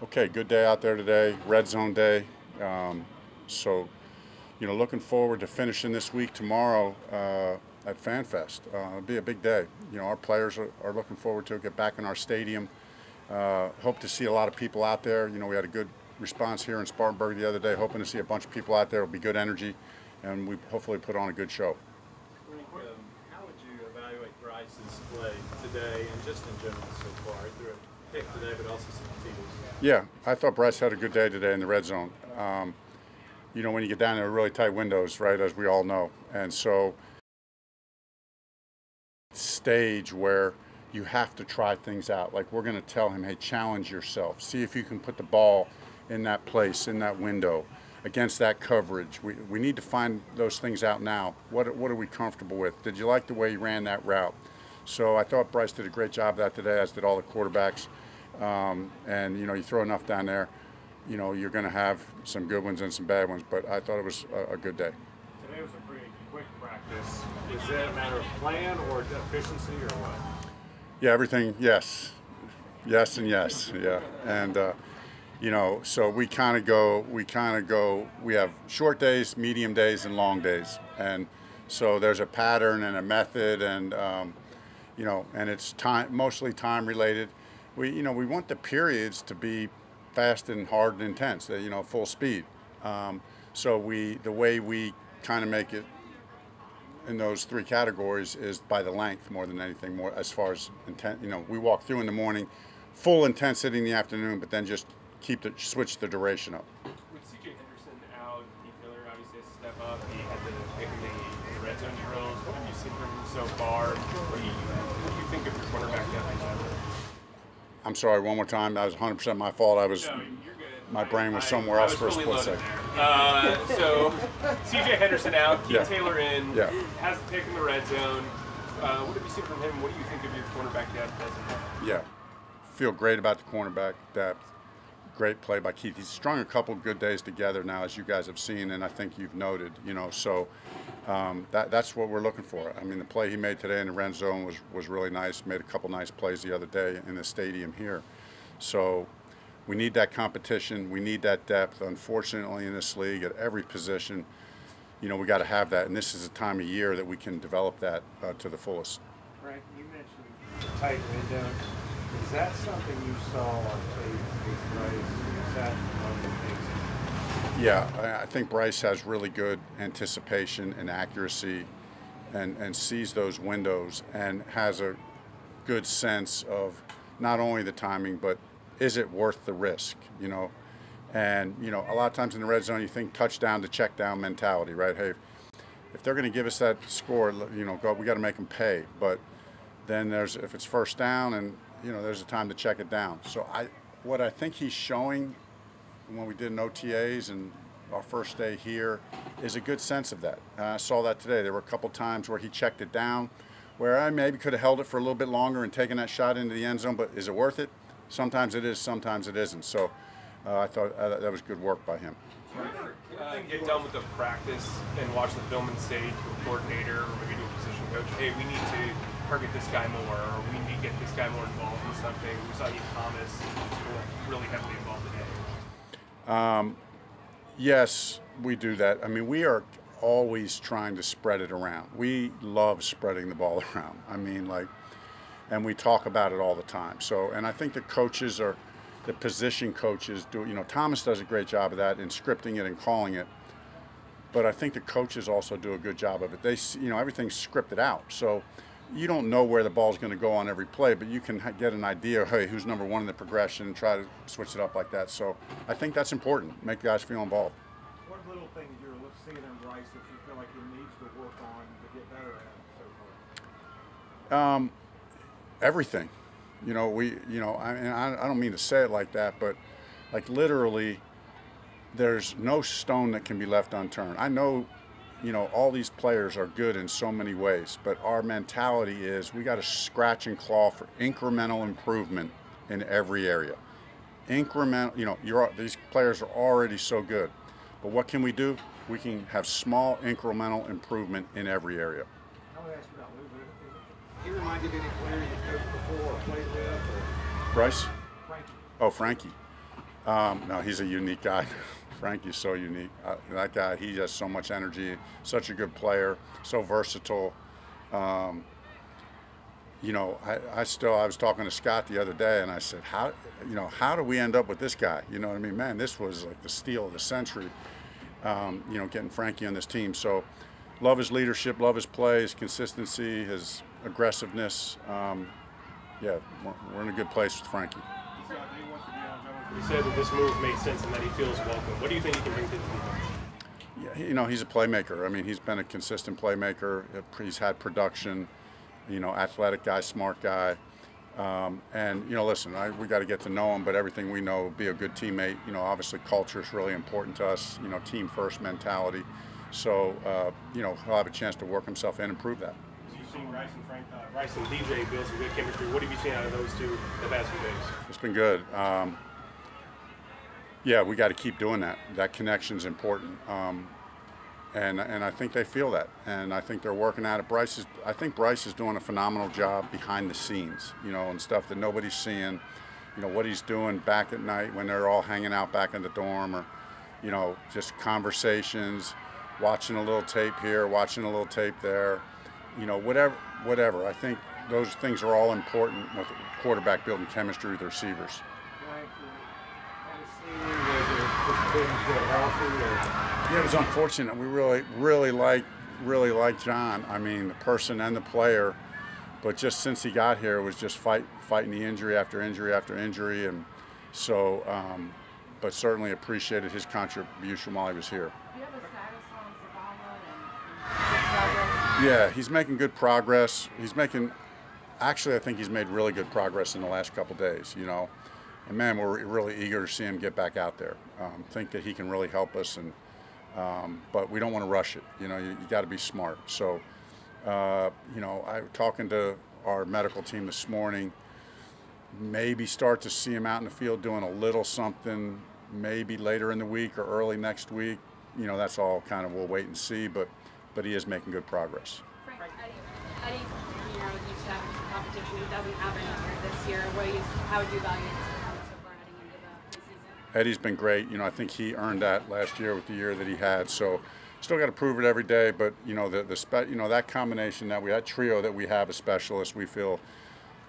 Okay, good day out there today, red zone day. So, looking forward to finishing this week tomorrow at FanFest. It'll be a big day. Our players are looking forward to it, get back in our stadium. Hope to see a lot of people out there. We had a good response here in Spartanburg the other day, hoping to see a bunch of people out there. It'll be good energy, and we hopefully put on a good show. How would you evaluate Bryce's play today and just in general so far? He threw a pick today, but also some TDs. Yeah, I thought Bryce had a good day today in the red zone. When you get down there, really tight windows, right, as we all know. And so, stage where you have to try things out. Like, we're going to tell him, hey, challenge yourself. See if you can put the ball in that place, in that window, against that coverage. We need to find those things out now. What are we comfortable with? Did you like the way he ran that route? So I thought Bryce did a great job of that today, as did all the quarterbacks. You throw enough down there, you're going to have some good ones and some bad ones. But I thought it was a good day. Today was a pretty quick practice. Is that a matter of plan or efficiency or what? Yeah, everything, yes. Yes and yes, yeah. And, so we kind of go, we have short days, medium days, and long days. And so there's a pattern and a method, and, and it's mostly time related. We want the periods to be fast and hard and intense, full speed. So the way we kind of make it in those three categories is by the length more than anything, more as far as intent. We walk through in the morning, full intensity in the afternoon, but then just switch the duration up. With C.J. Henderson out, Keith Miller obviously has to step up. He had to pick the red zone drills. What have you seen from him so far? What do you think of your cornerback depth? I'm sorry, one more time. That was 100% my fault. No, you're good. My brain was somewhere else for a split second. So, C.J. Henderson out, Keith Yeah. Taylor in, Yeah. has the pick in the red zone. What have you seen from him? What do you think of your cornerback depth as of now? Yeah, feel great about the cornerback depth. Great play by Keith. He's strung a couple good days together now, as you guys have seen, and I think you've noted. So that's what we're looking for. I mean, the play he made today in the red zone was really nice. Made a couple nice plays the other day in the stadium here. So we need that competition. We need that depth. Unfortunately, in this league, at every position, we got to have that, and this is a time of year that we can develop that to the fullest. Frank, you mentioned tight windows. Is that something you saw on tape with Bryce? Is that one of the things? Yeah, I think Bryce has really good anticipation and accuracy and sees those windows and has a good sense of not only the timing, but is it worth the risk, And, a lot of times in the red zone, you think touchdown to check down mentality, right? Hey, if they're going to give us that score, we got to make them pay. But then if it's first down and, there's a time to check it down. So what I think he's showing when we did OTAs and our first day here is a good sense of that. I saw that today. There were a couple times where he checked it down, where I maybe could have held it for a little bit longer and taken that shot into the end zone, but is it worth it? Sometimes it is, sometimes it isn't. So I thought that was good work by him. Get done with the practice and watch the film and say to a coordinator or maybe to a position coach, hey, we need to target this guy more, or we need to get this guy more involved in something. We saw Ian Thomas really heavily involved today. Yes, we do that. I mean, we are always trying to spread it around. We love spreading the ball around. I mean, and we talk about it all the time. So, and I think the position coaches do, Thomas does a great job of that in scripting it and calling it. But I think the coaches also do a good job of it. They, everything's scripted out. So you don't know where the ball's going to go on every play, but you can get an idea of, hey, who's number one in the progression, and try to switch it up like that. So I think that's important, make guys feel involved. What little things you're seeing in Bryce that you feel like he needs to work on to get better at so far? Everything. I don't mean to say it like that, but literally, there's no stone that can be left unturned. I know, all these players are good in so many ways, but our mentality is we got to scratch and claw for incremental improvement in every area. These players are already so good, but what can we do? We can have small incremental improvement in every area. I want to ask you about Luvu. He reminded any player you coached before or played with? Bryce? Frankie. Oh, Frankie. No, he's a unique guy. Frankie's so unique. That guy, he has so much energy, such a good player, so versatile. You know, I was talking to Scott the other day, and I said, how do we end up with this guy? You know what I mean? Man, this was like the steal of the century, you know, getting Frankie on this team. So love his leadership, love his play, his consistency, his aggressiveness. Yeah, we're in a good place with Frankie. He said that this move made sense and that he feels welcome. What do you think he can bring to the defense? Yeah, you know, he's a playmaker. I mean, he's been a consistent playmaker. He's had production, you know, athletic guy, smart guy. And, you know, listen, we got to get to know him, but everything we know, be a good teammate. You know, obviously culture is really important to us, you know, team first mentality. So, you know, he'll have a chance to work himself in and prove that. You've seen Bryce and DJ build some good chemistry. What have you seen out of those two the past few days? It's been good. Yeah, we got to keep doing that. That connection's important, and I think they feel that, and I think they're working at it. I think Bryce is doing a phenomenal job behind the scenes, you know, and stuff that nobody's seeing. You know what he's doing back at night when they're all hanging out back in the dorm, or, you know, just conversations, watching a little tape here, watching a little tape there, you know, whatever. I think those things are all important with a quarterback building chemistry with the receivers. Yeah, it was unfortunate. We really like John. I mean, the person and the player. But just since he got here, it was just fighting the injury after injury after injury, and so. But certainly appreciated his contribution while he was here. Do you have a status on Zavala and Yeah, he's making good progress. Actually, I think he's made really good progress in the last couple days. You know. And man, we're really eager to see him get back out there. Think that he can really help us, and but we don't want to rush it. You know, you got to be smart. So, you know, I was talking to our medical team this morning. Maybe start to see him out in the field doing a little something. Maybe later in the week or early next week. You know, that's all kind of we'll wait and see. But he is making good progress. Frank, Eddie, you know, used to have some competition. He doesn't have any here this year. How would you evaluate his performance so far heading into the season? Eddie's been great. You know, I think he earned that last year with the year that he had. So, still got to prove it every day. But you know, you know, that combination that trio that we have as specialists, we feel,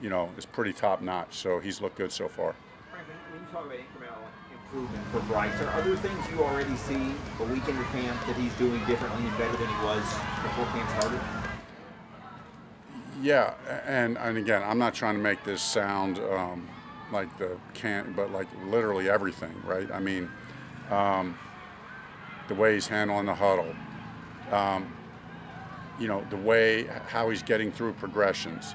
you know, is pretty top notch. So he's looked good so far. Frank, when you talk about incremental improvement for Bryce, are there things you already see a week into camp that he's doing differently and better than he was before camp started? Yeah, and again, I'm not trying to make this sound like but like literally everything, right? I mean, the way he's handling the huddle, you know, how he's getting through progressions,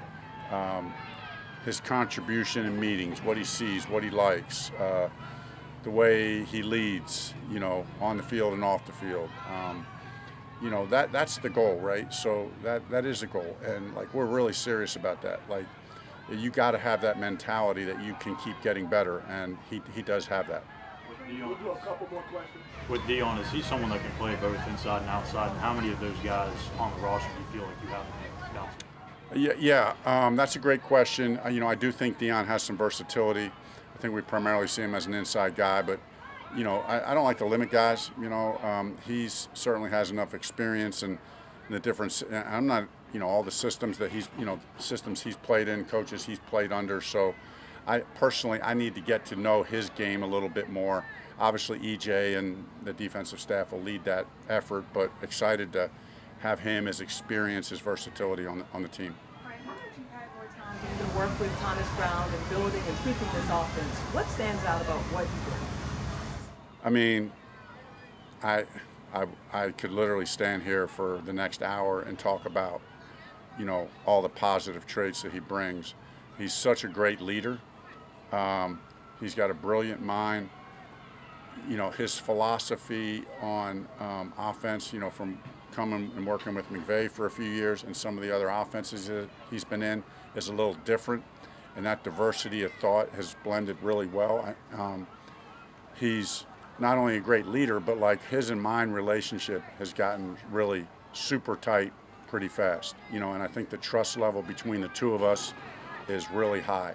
his contribution in meetings, what he sees, what he likes, the way he leads, you know, on the field and off the field. You know, that's the goal, right? So that is a goal, and like we're really serious about that. Like, you got to have that mentality that you can keep getting better, and he does have that. We'll do a couple more questions. With Dion, is he someone that can play both inside and outside? And how many of those guys on the roster do you feel like you have in the Yeah, that's a great question. You know, I do think Dion has some versatility. I think we primarily see him as an inside guy, but you know, I don't like to limit guys. You know, he certainly has enough experience and the difference. I'm not, you know, all the systems that systems he's played in, coaches he's played under. So, I need to get to know his game a little bit more. Obviously, EJ and the defensive staff will lead that effort, but excited to have him, his experience, his versatility on the team. Frank, now that you've had more time to work with Thomas Brown and building and tweaking this offense, what stands out about what you do? I mean, I could literally stand here for the next hour and talk about, you know, all the positive traits that he brings. He's such a great leader. He's got a brilliant mind. You know, his philosophy on offense, you know, from coming and working with McVay for a few years and some of the other offenses that he's been in is a little different. And that diversity of thought has blended really well. He's not only a great leader, but like his and mine relationship has gotten really super tight pretty fast. You know, and I think the trust level between the two of us is really high.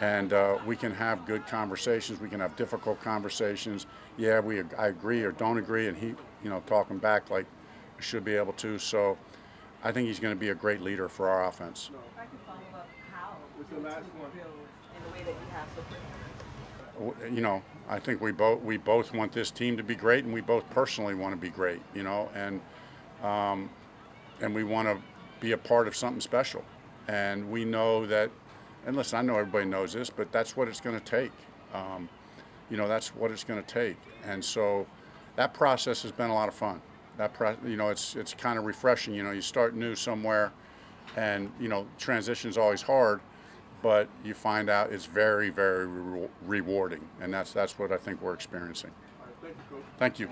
and we can have good conversations. We can have difficult conversations. Yeah, I agree or don't agree, and he, talking back like I should be able to. So I think he's going to be a great leader for our offense. If I could follow up, how was the last one build in the way that you have so quickly? I think we both want this team to be great, and we both personally want to be great. And we want to be a part of something special. And we know that. And listen, I know everybody knows this, but that's what it's going to take. That's what it's going to take. And so that process has been a lot of fun. It's kind of refreshing. You start new somewhere, and transition's always hard, but you find out it's very, very rewarding, and that's what I think we're experiencing. Thank you.